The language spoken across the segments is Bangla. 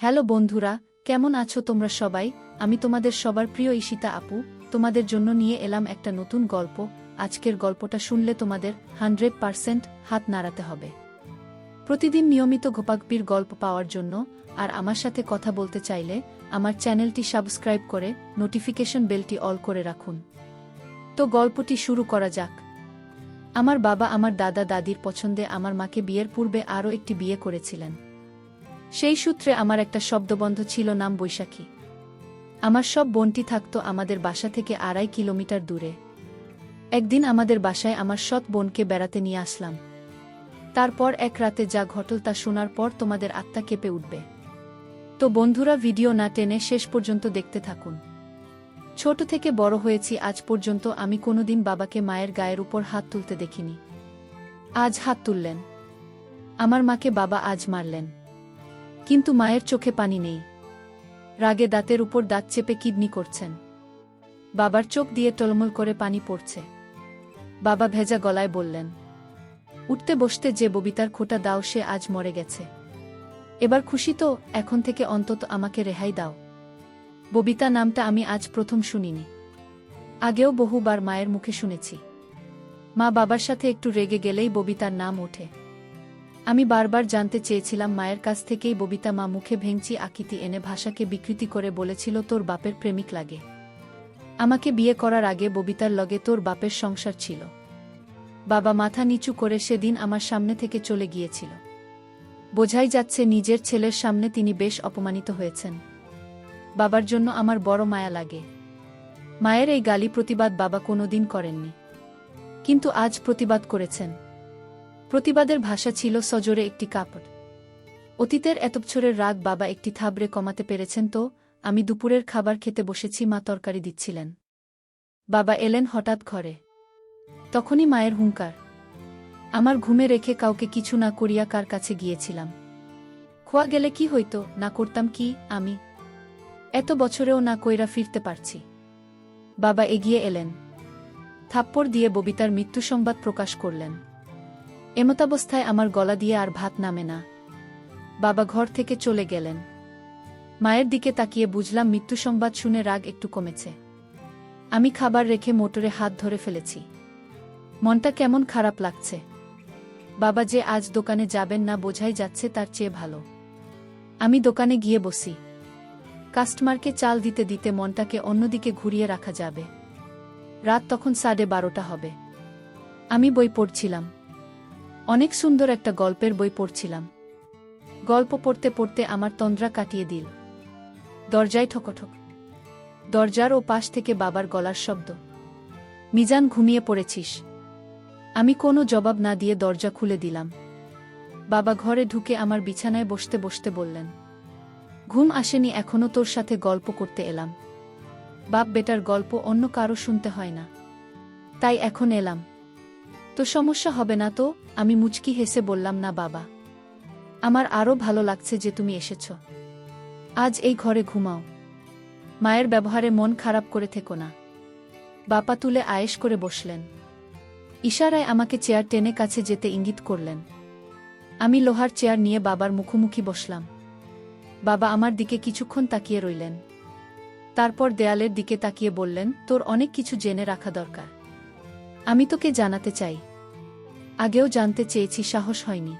হ্যালো বন্ধুরা, কেমন আছো তোমরা সবাই? আমি তোমাদের সবার প্রিয় ঈশিতা আপু, তোমাদের জন্য নিয়ে এলাম একটা নতুন গল্প। আজকের গল্পটা শুনলে তোমাদের 100% হাত নাড়াতে হবে। প্রতিদিন নিয়মিত গোপাগপির গল্প পাওয়ার জন্য আর আমার সাথে কথা বলতে চাইলে আমার চ্যানেলটি সাবস্ক্রাইব করে নোটিফিকেশন বেলটি অল করে রাখুন। তো গল্পটি শুরু করা যাক। আমার বাবা আমার দাদা দাদির পছন্দে আমার মাকে বিয়ের পূর্বে আরও একটি বিয়ে করেছিলেন। সেই সূত্রে আমার একটা শব্দবন্ধ ছিল, নাম বৈশাখী। আমার সব বোনটি থাকত আমাদের বাসা থেকে 2.5 কিলোমিটার দূরে। একদিন আমাদের বাসায় আমার সৎ বোনকে বেড়াতে নিয়ে আসলাম। তারপর এক রাতে যা ঘটল তা শোনার পর তোমাদের আত্মা কেঁপে উঠবে। তো বন্ধুরা, ভিডিও না টেনে শেষ পর্যন্ত দেখতে থাকুন। ছোট থেকে বড় হয়েছি আজ পর্যন্ত আমি কোনোদিন বাবাকে মায়ের গায়ের উপর হাত তুলতে দেখিনি। আজ হাত তুললেন। আমার মাকে বাবা আজ মারলেন। কিন্তু মায়ের চোখে পানি নেই। রাগে দাঁতের উপর দাঁত চেপে কিডনি করছেন। বাবার চোখ দিয়ে টলমল করে পানি পড়ছে। বাবা ভেজা গলায় বললেন, উঠতে বসতে যে ববিতার খোঁটা দাও সে আজ মরে গেছে। এবার খুশি তো? এখন থেকে অন্তত আমাকে রেহাই দাও। ববিতা নামটা আমি আজ প্রথম শুনিনি। আগেও বহুবার মায়ের মুখে শুনেছি। মা বাবার সাথে একটু রেগে গেলেই ববিতার নাম ওঠে। আমি বারবার জানতে চেয়েছিলাম মায়ের কাছ থেকেই ববিতা মা মুখে ভেঙচি আকৃতি এনে ভাষাকে বিকৃতি করে বলেছিল তোর বাপের প্রেমিক লাগে। আমাকে বিয়ে করার আগে ববিতার লগে তোর বাপের সংসার ছিল। বাবা মাথা নিচু করে সেদিন আমার সামনে থেকে চলে গিয়েছিল। বোঝাই যাচ্ছে নিজের ছেলের সামনে তিনি বেশ অপমানিত হয়েছেন। বাবার জন্য আমার বড় মায়া লাগে। মায়ের এই গালি প্রতিবাদ বাবা কোনোদিন করেননি, কিন্তু আজ প্রতিবাদ করেছেন। প্রতিবাদের ভাষা ছিল সজোরে একটি কাপড়। অতীতের এত বছরের রাগ বাবা একটি থাবড়ে কমাতে পেরেছেন। তো আমি দুপুরের খাবার খেতে বসেছি, মা তরকারি দিচ্ছিলেন। বাবা এলেন হঠাৎ ঘরে। তখনই মায়ের হুঙ্কার। আমার ঘুমে রেখে কাউকে কিছু না করিয়া কার কাছে গিয়েছিলাম। খোয়া গেলে কি হইতো, না করতাম কি আমি? এত বছরেও না কইরা ফিরতে পারছি। বাবা এগিয়ে এলেন। থাপ্পড় দিয়ে ববিতার মৃত্যু সংবাদ প্রকাশ করলেন। এমতাবস্থায় আমার গলা দিয়ে আর ভাত নামে না। বাবা ঘর থেকে চলে গেলেন। মায়ের দিকে তাকিয়ে বুঝলাম মৃত্যু সংবাদ শুনে রাগ একটু কমেছে। আমি খাবার রেখে মোটরে হাত ধরে ফেলেছি। মনটা কেমন খারাপ লাগছে। বাবা যে আজ দোকানে যাবেন না বোঝাই যাচ্ছে তার চেয়ে ভালো আমি দোকানে গিয়ে বসি। কাস্টমারকে চাল দিতে দিতে মনটাকে অন্যদিকে ঘুরিয়ে রাখা যাবে। রাত তখন 12:30 হবে। আমি বই পড়ছিলাম। অনেক সুন্দর একটা গল্পের বই পড়ছিলাম। গল্প পড়তে পড়তে আমার তন্দ্রা কাটিয়ে দিল। দরজায় ঠকঠক। দরজার ও পাশ থেকে বাবার গলার শব্দ। মিজান, ঘুমিয়ে পড়েছিস? আমি কোনো জবাব না দিয়ে দরজা খুলে দিলাম। বাবা ঘরে ঢুকে আমার বিছানায় বসতে বসতে বললেন, ঘুম আসেনি এখনো, তোর সাথে গল্প করতে এলাম। বাপ বেটার গল্প অন্য কারো শুনতে হয় না, তাই এখন এলাম। তো সমস্যা হবে না তো? আমি মুচকি হেসে বললাম, না বাবা, আমার আরও ভালো লাগছে যে তুমি এসেছ। আজ এই ঘরে ঘুমাও। মায়ের ব্যবহারে মন খারাপ করে থেকো না। বাপা তুলে আয়েশ করে বসলেন। ইশারায় আমাকে চেয়ার টেনে কাছে যেতে ইঙ্গিত করলেন। আমি লোহার চেয়ার নিয়ে বাবার মুখোমুখি বসলাম। বাবা আমার দিকে কিছুক্ষণ তাকিয়ে রইলেন। তারপর দেয়ালের দিকে তাকিয়ে বললেন, তোর অনেক কিছু জেনে রাখা দরকার। আমি তোকে জানাতে চাই। আগেও জানতে চেয়েছি, সাহস হয়নি।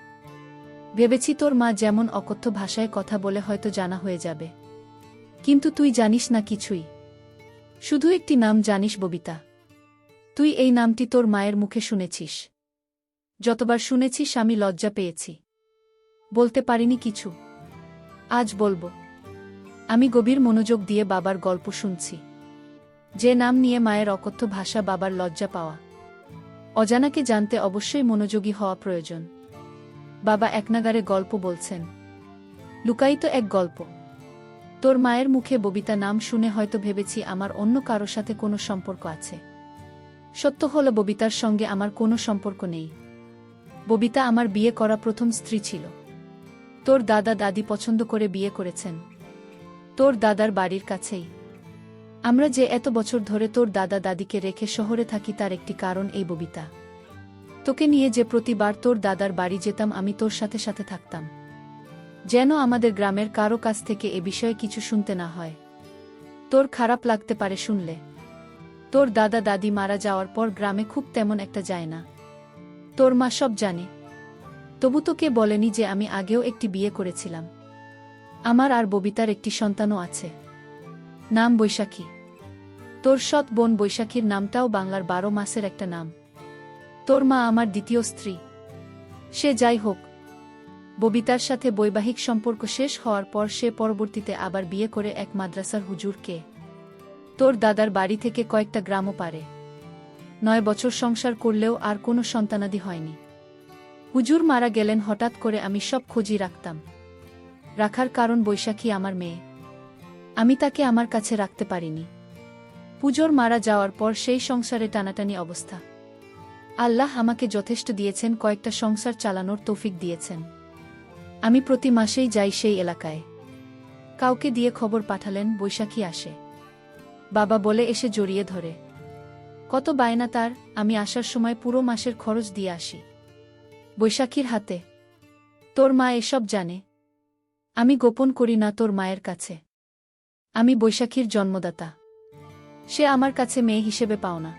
ভেবেছি তোর মা যেমন অকথ্য ভাষায় কথা বলে হয়তো জানা হয়ে যাবে। কিন্তু তুই জানিস না কিছুই। শুধু একটি নাম জানিস, ববিতা। তুই এই নামটি তোর মায়ের মুখে শুনেছিস। যতবার শুনেছিস আমি লজ্জা পেয়েছি, বলতে পারিনি কিছু। আজ বলবো। আমি গভীর মনোযোগ দিয়ে বাবার গল্প শুনছি। যে নাম নিয়ে মায়ের অকথ্য ভাষা, বাবার লজ্জা পাওয়া। অজানাকে জানতে অবশ্যই মনোযোগী হওয়া প্রয়োজন। বাবা একনাগারে গল্প বলছেন। লুকায়িত এক গল্প। তোর মায়ের মুখে ববিতা নাম শুনে হয়তো ভেবেছি আমার অন্য কারো সাথে কোনো সম্পর্ক আছে। সত্য হলো ববিতার সঙ্গে আমার কোনো সম্পর্ক নেই। ববিতা আমার বিয়ে করা প্রথম স্ত্রী ছিল। তোর দাদা দাদি পছন্দ করে বিয়ে করেছেন। তোর দাদার বাড়ির কাছেই। আমরা যে এত বছর ধরে তোর দাদা দাদিকে রেখে শহরে থাকি তার একটি কারণ এই ববিতা। তোকে নিয়ে যে প্রতিবার তোর দাদার বাড়ি যেতাম আমি তোর সাথে সাথে থাকতাম। যেন আমাদের গ্রামের কারো কাছ থেকে এ বিষয়ে কিছু শুনতে না হয়। তোর খারাপ লাগতে পারে শুনলে। তোর দাদা দাদি মারা যাওয়ার পর গ্রামে খুব তেমন একটা যায় না। তোর মা সব জানে। তবু তোকে বলেনি যে আমি আগেও একটি বিয়ে করেছিলাম। আমার আর ববিতার একটি সন্তানও আছে। নাম বৈশাখী। তোর সৎ বোন বৈশাখীর নামটাও বাংলার 12 মাসের একটা নাম। তোর মা আমার দ্বিতীয় স্ত্রী। সে যাই হোক, ববিতার সাথে বৈবাহিক সম্পর্ক শেষ হওয়ার পর সে পরবর্তীতে আবার বিয়ে করে এক মাদ্রাসার হুজুরকে। তোর দাদার বাড়ি থেকে কয়েকটা গ্রামও পারে। 9 বছর সংসার করলেও আর কোনো সন্তানাদি হয়নি। হুজুর মারা গেলেন হঠাৎ করে। আমি সব খোঁজই রাখতাম। রাখার কারণ বৈশাখী আমার মেয়ে। আমি তাকে আমার কাছে রাখতে পারিনি। পুজোর মারা যাওয়ার পর সেই সংসারে টানাটানি অবস্থা। আল্লাহ আমাকে যথেষ্ট দিয়েছেন, কয়েকটা সংসার চালানোর তৌফিক দিয়েছেন। আমি প্রতি মাসেই যাই সেই এলাকায়। কাউকে দিয়ে খবর পাঠালেন বৈশাখী আসে। বাবা বলে এসে জড়িয়ে ধরে। কত বায়না তার, আমি আসার সময় পুরো মাসের খরচ দিয়ে আসি বৈশাখীর হাতে। তোর মা এসব জানে। আমি গোপন করি না তোর মায়ের কাছে। আমি বৈশাখীর জন্মদাতা। সে আমার কাছে মেয়ে হিসেবে পাও না।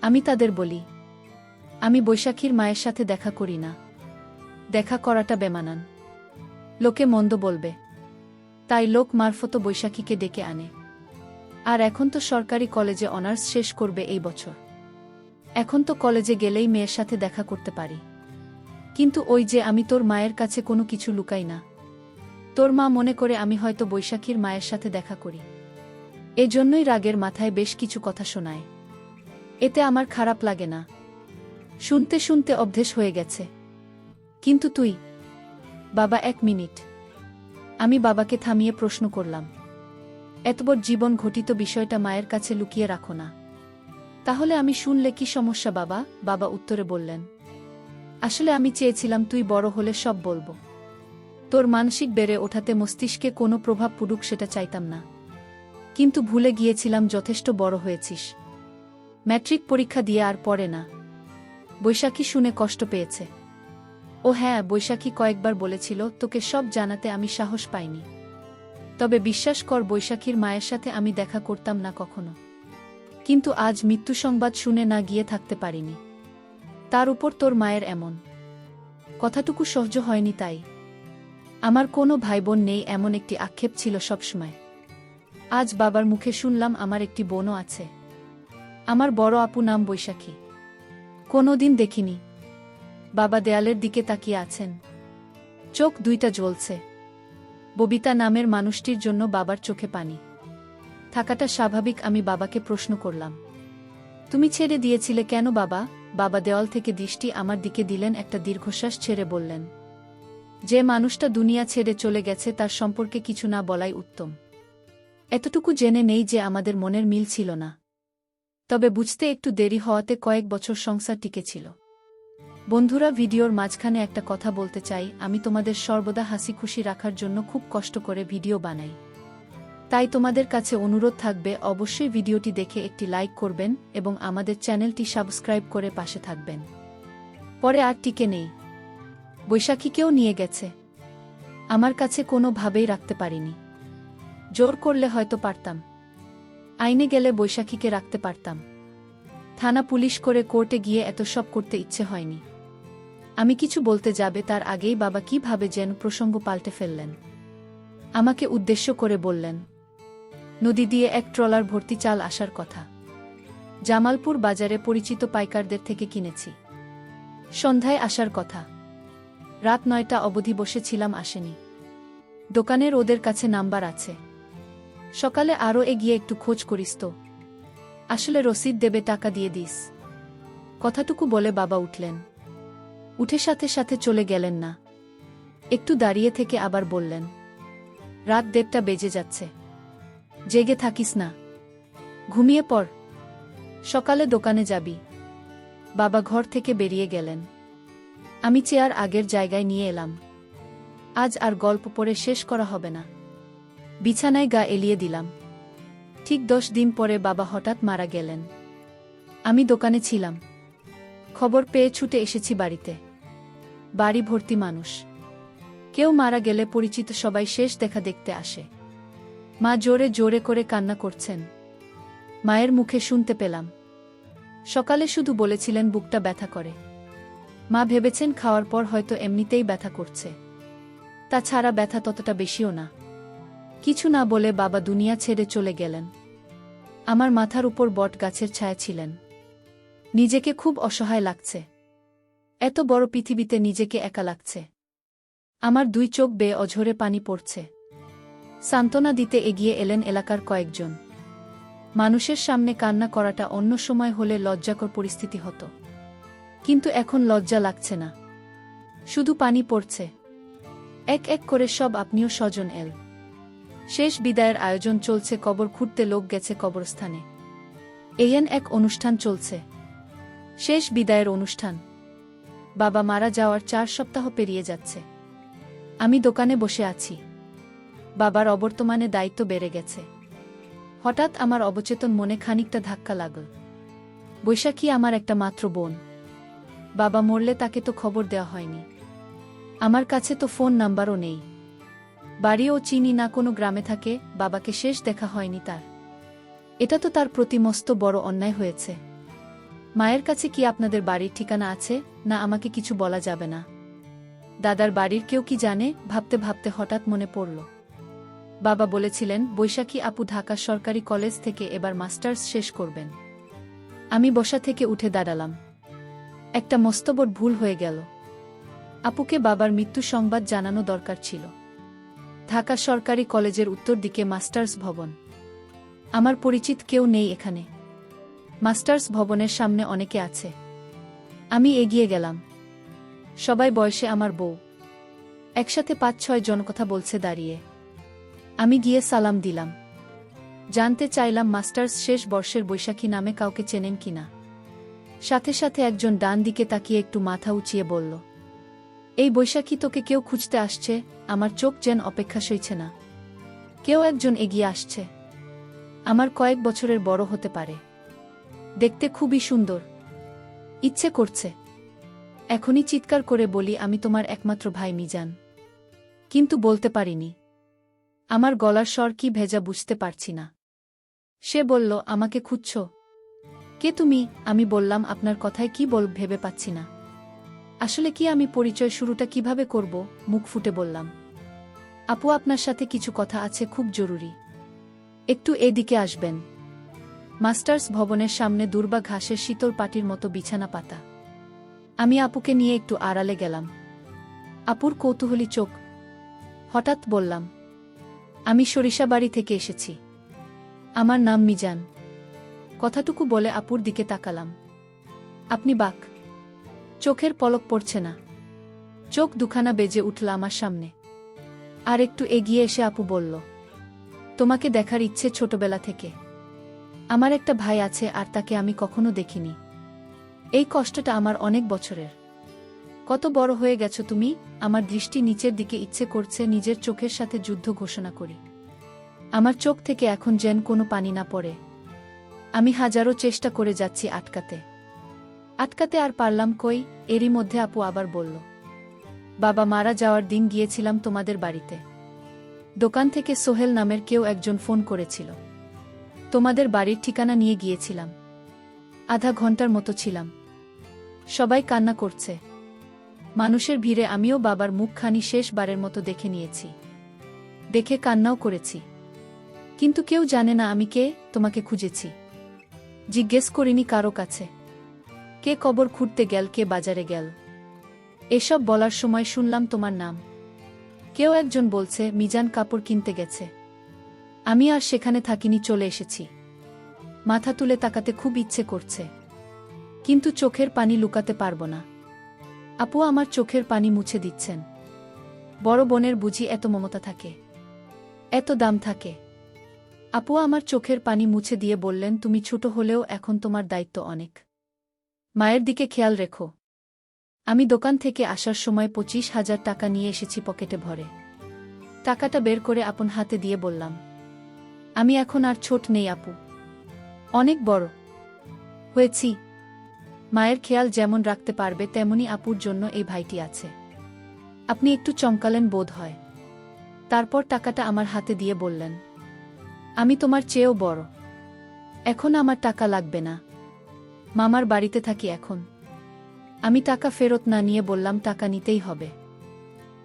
আমি তাদের বলি, আমি বৈশাখীর মায়ের সাথে দেখা করি না। দেখা করাটা বেমানান। লোকে মন্দ বলবে। তাই লোক মারফত বৈশাখীকে ডেকে আনে। আর এখন তো সরকারি কলেজে অনার্স শেষ করবে এই বছর। এখন তো কলেজে গেলেই মেয়ের সাথে দেখা করতে পারি। কিন্তু ওই যে আমি তোর মায়ের কাছে কোনো কিছু লুকাই না। তোর মা মনে করে আমি হয়তো বৈশাখীর মায়ের সাথে দেখা করি। এজন্যই রাগের মাথায় বেশ কিছু কথা শোনায়। এতে আমার খারাপ লাগে না। শুনতে শুনতে অভ্যেস হয়ে গেছে। কিন্তু তুই? বাবা, 1 মিনিট। আমি বাবাকে থামিয়ে প্রশ্ন করলাম, এতবড় জীবন ঘটিত বিষয়টা মায়ের কাছে লুকিয়ে রাখো না। তাহলে আমি শুনলে কি সমস্যা বাবা? বাবা উত্তরে বললেন, আসলে আমি চেয়েছিলাম তুই বড় হলে সব বলবো। তোর মানসিক বেড়ে ওঠাতে মস্তিষ্কে কোনো প্রভাব পড়ুক সেটা চাইতাম না। কিন্তু ভুলে গিয়েছিলাম যথেষ্ট বড় হয়েছিস। ম্যাট্রিক পরীক্ষা দিয়ে আর পড়ে না। বৈশাখী শুনে কষ্ট পেয়েছে। ও হ্যাঁ, বৈশাখী কয়েকবার বলেছিল তোকে সব জানাতে, আমি সাহস পাইনি। তবে বিশ্বাস কর, বৈশাখীর মায়ের সাথে আমি দেখা করতাম না কখনো। কিন্তু আজ মৃত্যু সংবাদ শুনে না গিয়ে থাকতে পারিনি। তার উপর তোর মায়ের এমন কথাটুকু সহ্য হয়নি। তাই আমার কোনো ভাইবোন নেই এমন একটি আক্ষেপ ছিল সবসময়। আজ বাবার মুখে শুনলাম আমার একটি বোনও আছে। আমার বড় আপু নাম বৈশাখী। কোনোদিন দেখিনি। বাবা দেয়ালের দিকে তাকিয়ে আছেন। চোখ দুইটা জ্বলছে। ববিতা নামের মানুষটির জন্য বাবার চোখে পানি থাকাটা স্বাভাবিক। আমি বাবাকে প্রশ্ন করলাম, তুমি ছেড়ে দিয়েছিলে কেন বাবা? বাবা দেওয়াল থেকে দৃষ্টি আমার দিকে দিলেন, একটা দীর্ঘশ্বাস ছেড়ে বললেন, যে মানুষটা দুনিয়া ছেড়ে চলে গেছে তার সম্পর্কে কিছু না বলাই উত্তম। এতটুকু জেনে নেই যে আমাদের মনের মিল ছিল না। তবে বুঝতে একটু দেরি হওয়াতে কয়েক বছর সংসার টিকেছিল। বন্ধুরা, ভিডিওর মাঝখানে একটা কথা বলতে চাই। আমি তোমাদের সর্বদা হাসি খুশি রাখার জন্য খুব কষ্ট করে ভিডিও বানাই। তাই তোমাদের কাছে অনুরোধ থাকবে, অবশ্যই ভিডিওটি দেখে একটি লাইক করবেন এবং আমাদের চ্যানেলটি সাবস্ক্রাইব করে পাশে থাকবেন। পরে আর টিকে নেই। বৈশাখীকেও নিয়ে গেছে। আমার কাছে কোনোভাবেই রাখতে পারিনি। জোর করলে হয়তো পারতাম। আইনে গেলে বৈশাখীকে রাখতে পারতাম। থানা পুলিশ করে কোর্টে গিয়ে এত সব করতে ইচ্ছে হয়নি। আমি কিছু বলতে যাবে তার আগেই বাবা কিভাবে যেন প্রসঙ্গ পাল্টে ফেললেন। আমাকে উদ্দেশ্য করে বললেন, নদী দিয়ে এক ট্রলার ভর্তি চাল আসার কথা। জামালপুর বাজারে পরিচিত পাইকারদের থেকে কিনেছি। সন্ধ্যায় আসার কথা। রাত 9টা অবধি বসেছিলাম, আসেনি। দোকানের ওদের কাছে নাম্বার আছে। সকালে আরও এগিয়ে একটু খোঁজ করিস তো। আসলে রসিদ দেবে, টাকা দিয়ে দিস। কথাটুকু বলে বাবা উঠলেন। উঠে সাথে সাথে চলে গেলেন না। একটু দাঁড়িয়ে থেকে আবার বললেন, রাত 1:30 বেজে যাচ্ছে। জেগে থাকিস না, ঘুমিয়ে পড়। সকালে দোকানে যাবি। বাবা ঘর থেকে বেরিয়ে গেলেন। আমি চেয়ার আগের জায়গায় নিয়ে এলাম। আজ আর গল্প পড়ে শেষ করা হবে না। বিছানায় গা এলিয়ে দিলাম। ঠিক 10 দিন পরে বাবা হঠাৎ মারা গেলেন। আমি দোকানে ছিলাম। খবর পেয়ে ছুটে এসেছি বাড়িতে। বাড়ি ভর্তি মানুষ। কেউ মারা গেলে পরিচিত সবাই শেষ দেখা দেখতে আসে। মা জোরে জোরে করে কান্না করছেন। মায়ের মুখে শুনতে পেলাম। সকালে শুধু বলেছিলেন বুকটা ব্যথা করে। মা ভেবেছেন খাওয়ার পর হয়তো এমনিতেই ব্যথা করছে। তাছাড়া ব্যথা ততটা বেশিও না। কিছু না বলে বাবা দুনিয়া ছেড়ে চলে গেলেন। আমার মাথার উপর বট গাছের ছায়া ছিলেন। নিজেকে খুব অসহায় লাগছে। এত বড় পৃথিবীতে নিজেকে একা লাগছে। আমার দুই চোখ বেয়ে অঝরে পানি পড়ছে। সান্ত্বনা দিতে এগিয়ে এলেন এলাকার কয়েকজন। মানুষের সামনে কান্না করাটা অন্য সময় হলে লজ্জাকর পরিস্থিতি হতো, কিন্তু এখন লজ্জা লাগছে না, শুধু পানি পড়ছে। এক এক করে সব আপনিও স্বজন এল। শেষ বিদায়ের আয়োজন চলছে। কবর খুঁড়তে লোক গেছে কবরস্থানে। এহেন এক অনুষ্ঠান চলছে, শেষ বিদায়ের অনুষ্ঠান। বাবা মারা যাওয়ার 4 সপ্তাহ পেরিয়ে যাচ্ছে। আমি দোকানে বসে আছি। বাবার অবর্তমানে দায়িত্ব বেড়ে গেছে। হঠাৎ আমার অবচেতন মনে খানিকটা ধাক্কা লাগল। বৈশাখী আমার একটা মাত্র বোন। বাবা মরলে তাকে তো খবর দেওয়া হয়নি। আমার কাছে তো ফোন নাম্বারও নেই। বাড়িও চিনি না, কোনো গ্রামে থাকে। বাবাকে শেষ দেখা হয়নি তার। এটা তো তার প্রতি মস্ত বড় অন্যায় হয়েছে। মায়ের কাছে কি আপনাদের বাড়ির ঠিকানা আছে? না, আমাকে কিছু বলা যাবে না। দাদার বাড়ির কেউ কি জানে? ভাবতে ভাবতে হঠাৎ মনে পড়ল, বাবা বলেছিলেন বৈশাখী আপু ঢাকা সরকারি কলেজ থেকে এবার মাস্টার্স শেষ করবেন। আমি বসা থেকে উঠে দাঁড়ালাম। একটা মস্তবড় ভুল হয়ে গেল। আপুকে বাবার মৃত্যু সংবাদ জানানো দরকার ছিল। ঢাকা সরকারি কলেজের উত্তর দিকে মাস্টার্স ভবন। আমার পরিচিত কেউ নেই এখানে। মাস্টার্স ভবনের সামনে অনেকে আছে। আমি এগিয়ে গেলাম। সবাই বয়সে আমার বউ। একসাথে 5-6 জন কথা বলছে দাঁড়িয়ে। আমি গিয়ে সালাম দিলাম। জানতে চাইলাম মাস্টার্স শেষ বর্ষের বৈশাখী নামে কাউকে চেনেন কিনা। সাথে সাথে একজন ডান দিকে তাকিয়ে একটু মাথা উঁচিয়ে বলল, এই বৈশাখী তোকে কেউ খুঁজতে আসছে। আমার চোখ যেন অপেক্ষা সইছে না। কেউ একজন এগিয়ে আসছে। আমার কয়েক বছরের বড় হতে পারে। দেখতে খুবই সুন্দর। ইচ্ছে করছে এখনই চিৎকার করে বলি, আমি তোমার একমাত্র ভাই মিজান। কিন্তু বলতে পারিনি। আমার গলার স্বর কি ভেজা বুঝতে পারছি না। সে বলল, আমাকে খুঁজছ? কে তুমি? আমি বললাম, আপনার কথায় কি বল ভেবে পাচ্ছি না। আসলে কি আমি পরিচয় শুরুটা কিভাবে করব? মুখ ফুটে বললাম, আপু আপনার সাথে কিছু কথা আছে, খুব জরুরি। একটু এদিকে আসবেন। মাস্টার্স ভবনের সামনে দুর্বা ঘাসের শীতল পাটির মতো বিছানা পাতা। আমি আপুকে নিয়ে একটু আড়ালে গেলাম। আপুর কৌতূহলী চোখ। হঠাৎ বললাম, আমি সরিষাবাড়ি থেকে এসেছি। আমার নাম মিজান। কথাটুকু বলে আপুর দিকে তাকালাম। আপনি বাক? চোখের পলক পড়ছে না। চোখ দুখানা বেজে উঠল আমার সামনে। আর একটু এগিয়ে এসে আপু বলল, তোমাকে দেখার ইচ্ছে ছোটবেলা থেকে। আমার একটা ভাই আছে, আর তাকে আমি কখনো দেখিনি। এই কষ্টটা আমার অনেক বছরের। কত বড় হয়ে গেছো তুমি। আমার দৃষ্টি নিচের দিকে, ইচ্ছে করছে নিজের চোখের সাথে যুদ্ধ ঘোষণা করি। আমার চোখ থেকে এখন যেন কোনো পানি না পড়ে। আমি হাজারো চেষ্টা করে যাচ্ছি আটকাতে। আর পারলাম কই। এরই মধ্যে আপু আবার বলল, বাবা মারা যাওয়ার দিন গিয়েছিলাম তোমাদের বাড়িতে। দোকান থেকে সোহেল নামের কেউ একজন ফোন করেছিল। তোমাদের বাড়ির ঠিকানা নিয়ে গিয়েছিলাম। আধা ঘন্টার মতো ছিলাম। সবাই কান্না করছে। মানুষের ভিড়ে আমিও বাবার মুখখানি শেষবারের মতো দেখে নিয়েছি। দেখে কান্নাও করেছি। কিন্তু কেউ জানে না আমি কে। তোমাকে খুঁজেছি। জিজ্ঞেস করিনি কারো কাছে। কে কবর খুঁড়তে গেল, কে বাজারে গেল। এসব বলার সময় শুনলাম তোমার নাম। কেউ একজন বলছে মিজান কাপড় কিনতে গেছে। আমি আর সেখানে থাকিনি, চলে এসেছি। মাথা তুলে তাকাতে খুব ইচ্ছে করছে, কিন্তু চোখের পানি লুকাতে পারব না। আপু আমার চোখের পানি মুছে দিচ্ছেন। বড় বোনের বুঝি এত মমতা থাকে, এত দাম থাকে। আপু আমার চোখের পানি মুছে দিয়ে বললেন, তুমি ছোট হলেও এখন তোমার দায়িত্ব অনেক। মায়ের দিকে খেয়াল রেখো। আমি দোকান থেকে আসার সময় 25,000 টাকা নিয়ে এসেছি পকেটে ভরে। টাকাটা বের করে আপন হাতে দিয়ে বললাম, আমি এখন আর ছোট নেই আপু, অনেক বড় হয়েছি। মায়ের খেয়াল যেমন রাখতে পারবে তেমনি আপুর জন্য এই ভাইটি আছে। আপনি একটু চমকালেন বোধ হয়। তারপর টাকাটা আমার হাতে দিয়ে বললেন, আমি তোমার চেয়েও বড়। এখন আমার টাকা লাগবে না। মামার বাড়িতে থাকি এখন। আমি টাকা ফেরত না নিয়ে বললাম, টাকা নিতেই হবে।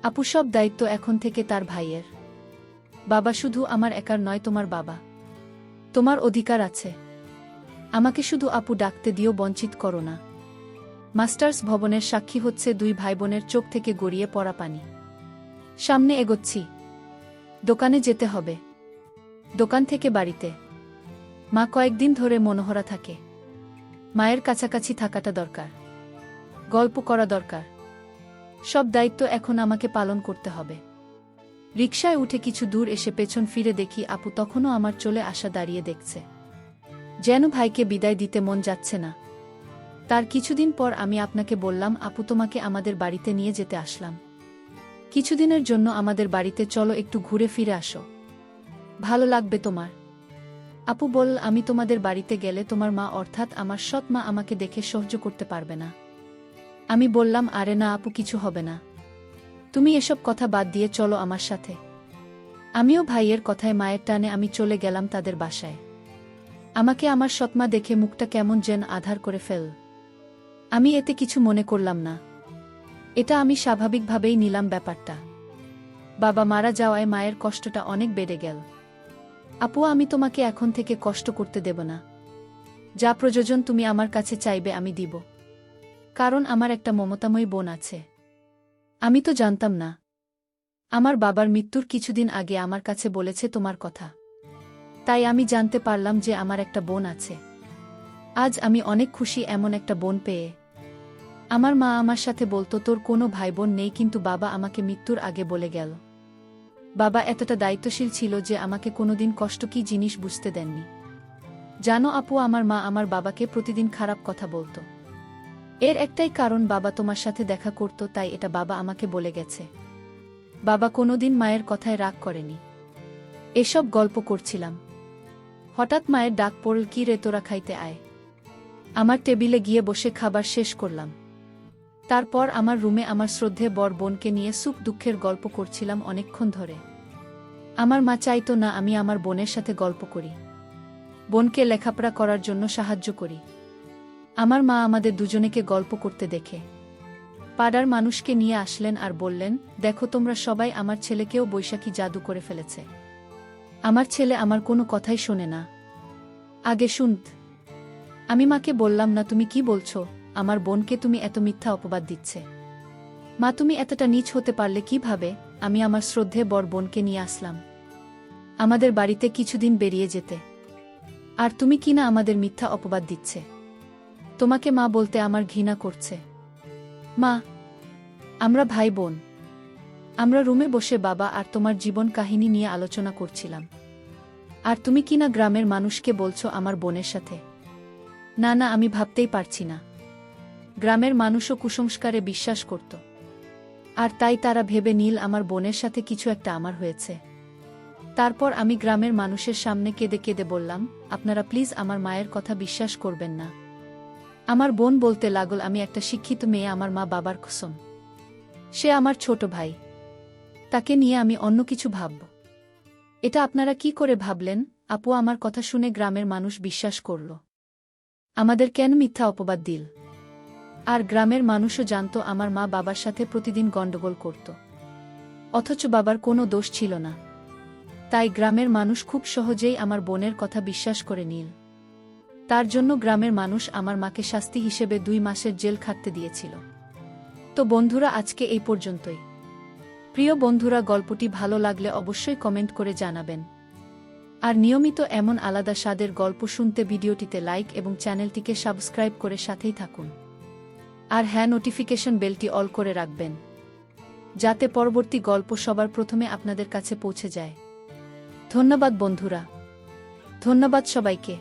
আপু, সব দায়িত্ব এখন থেকে তার ভাইয়ের। বাবা শুধু আমার একার নয়, তোমার বাবা। তোমার অধিকার আছে। আমাকে শুধু আপু ডাকতে দিও, বঞ্চিত করো না। মাস্টার্স ভবনের সাক্ষী হচ্ছে দুই ভাইবোনের চোখ থেকে গড়িয়ে পড়া পানি। সামনে এগোচ্ছি। দোকানে যেতে হবে। দোকান থেকে বাড়িতে। মা কয়েকদিন ধরে মনোহরা থাকে। মায়ের কাছাকাছি থাকাটা দরকার। গল্প করা দরকার। সব দায়িত্ব এখন আমাকে পালন করতে হবে। রিকশায় উঠে কিছু দূর এসে পেছন ফিরে দেখি আপু তখনও আমার চলে আসা দাঁড়িয়ে দেখছে। যেন ভাইকে বিদায় দিতে মন যাচ্ছে না। তার কিছুদিন পর আমি আপনাকে বললাম, আপু তোমাকে আমাদের বাড়িতে নিয়ে যেতে আসলাম। কিছুদিনের জন্য আমাদের বাড়িতে চলো, একটু ঘুরে ফিরে আসো। ভালো লাগবে তোমার। আপু বলল, আমি তোমাদের বাড়িতে গেলে তোমার মা অর্থাৎ আমার সৎ মা আমাকে দেখে সহ্য করতে পারবে না। আমি বললাম, আরে না আপু, কিছু হবে না। তুমি এসব কথা বাদ দিয়ে চলো আমার সাথে। আমিও ভাইয়ের কথায় মায়ের টানে আমি চলে গেলাম তাদের বাসায়। আমাকে আমার সৎমা দেখে মুখটা কেমন যেন আধার করে ফেল। আমি এতে কিছু মনে করলাম না। এটা আমি স্বাভাবিকভাবেই নিলাম ব্যাপারটা। বাবা মারা যাওয়ায় মায়ের কষ্টটা অনেক বেড়ে গেল। আপু, আমি তোমাকে এখন থেকে কষ্ট করতে দেব না। যা প্রয়োজন তুমি আমার কাছে চাইবে আমি দিব। কারণ আমার একটা মমতাময়ী বোন আছে। আমি তো জানতাম না। আমার বাবার মৃত্যুর কিছুদিন আগে আমার কাছে বলেছে তোমার কথা। তাই আমি জানতে পারলাম যে আমার একটা বোন আছে। আজ আমি অনেক খুশি এমন একটা বোন পেয়ে। আমার মা আমার সাথে বলতো, তোর কোনো ভাই বোন নেই, কিন্তু বাবা আমাকে মৃত্যুর আগে বলে গেল। বাবা এতটা দায়িত্বশীল ছিল যে আমাকে কোনোদিন কষ্ট কি জিনিস বুঝতে দেননি। জানো আপু, আমার মা আমার বাবাকে প্রতিদিন খারাপ কথা বলতো। এর একটাই কারণ, বাবা তোমার সাথে দেখা করত, তাই এটা বাবা আমাকে বলে গেছে। বাবা কোনোদিন মায়ের কথায় রাগ করেনি। এসব গল্প করছিলাম। হঠাৎ মায়ের ডাক পড়ল, কি রে তোরা খাইতে আয়। আমার টেবিলে গিয়ে বসে খাবার শেষ করলাম। তারপর আমার রুমে আমার শ্রদ্ধে বর বোনকে নিয়ে সুখ দুঃখের গল্প করছিলাম অনেকক্ষণ ধরে। আমার মা চাইতো না আমি আমার বোনের সাথে গল্প করি, বোনকে লেখাপড়া করার জন্য সাহায্য করি। আমার মা আমাদের দুজনেকে গল্প করতে দেখে পাড়ার মানুষকে নিয়ে আসলেন আর বললেন, দেখো তোমরা সবাই, আমার ছেলেকেও বৈশাখী জাদু করে ফেলেছে। আমার ছেলে আমার কোনো কথাই শোনে না। আগে শুনত। আমি মাকে বললাম, না তুমি কি বলছো, আমার বোনকে তুমি এত মিথ্যা অপবাদ দিচ্ছে। মা, তুমি এতটা নীচ হতে পারলে কিভাবে। আমি আমার শ্রদ্ধে বর বোনকে নিয়ে আসলাম আমাদের বাড়িতে কিছুদিন বেরিয়ে যেতে, আর তুমি কিনা আমাদের মিথ্যা অপবাদ দিচ্ছে। তোমাকে মা বলতে আমার ঘৃণা করছে। মা, আমরা ভাই বোন। আমরা রুমে বসে বাবা আর তোমার জীবন কাহিনী নিয়ে আলোচনা করছিলাম, আর তুমি কিনা গ্রামের মানুষকে বলছো আমার বোনের সাথে। না না, আমি ভাবতেই পারছি না। গ্রামের মানুষও কুসংস্কারে বিশ্বাস করত, আর তাই তারা ভেবে নীল আমার বোনের সাথে কিছু একটা আমার হয়েছে। তারপর আমি গ্রামের মানুষের সামনে কেঁদে কেঁদে বললাম, আপনারা প্লিজ আমার মায়ের কথা বিশ্বাস করবেন না। আমার বোন বলতে লাগল, আমি একটা শিক্ষিত মেয়ে, আমার মা বাবার কসম। সে আমার ছোট ভাই, তাকে নিয়ে আমি অন্য কিছু ভাবব। এটা আপনারা কি করে ভাবলেন? আপু, আমার কথা শুনে গ্রামের মানুষ বিশ্বাস করল। আমাদের কেন মিথ্যা অপবাদ দিল? আর গ্রামের মানুষও জানত আমার মা বাবার সাথে প্রতিদিন গণ্ডগোল করত, অথচ বাবার কোনো দোষ ছিল না। তাই গ্রামের মানুষ খুব সহজেই আমার বোনের কথা বিশ্বাস করে নিল। তার জন্য গ্রামের মানুষ আমার মাকে শাস্তি হিসেবে 2 মাসের জেল খাটতে দিয়েছিল। তো বন্ধুরা, আজকে এই পর্যন্তই। প্রিয় বন্ধুরা, গল্পটি ভালো লাগলে অবশ্যই কমেন্ট করে জানাবেন। আর নিয়মিত এমন আলাদা স্বাদের গল্প শুনতে ভিডিওটিতে লাইক এবং চ্যানেলটিকে সাবস্ক্রাইব করে সাথেই থাকুন। আর হ্যাঁ, নোটিফিকেশন বেলটি অল করে রাখবেন, যাতে পরবর্তী গল্প সবার প্রথমে আপনাদের কাছে পৌঁছে যায়। ধন্যবাদ বন্ধুরা। ধন্যবাদ সবাইকে।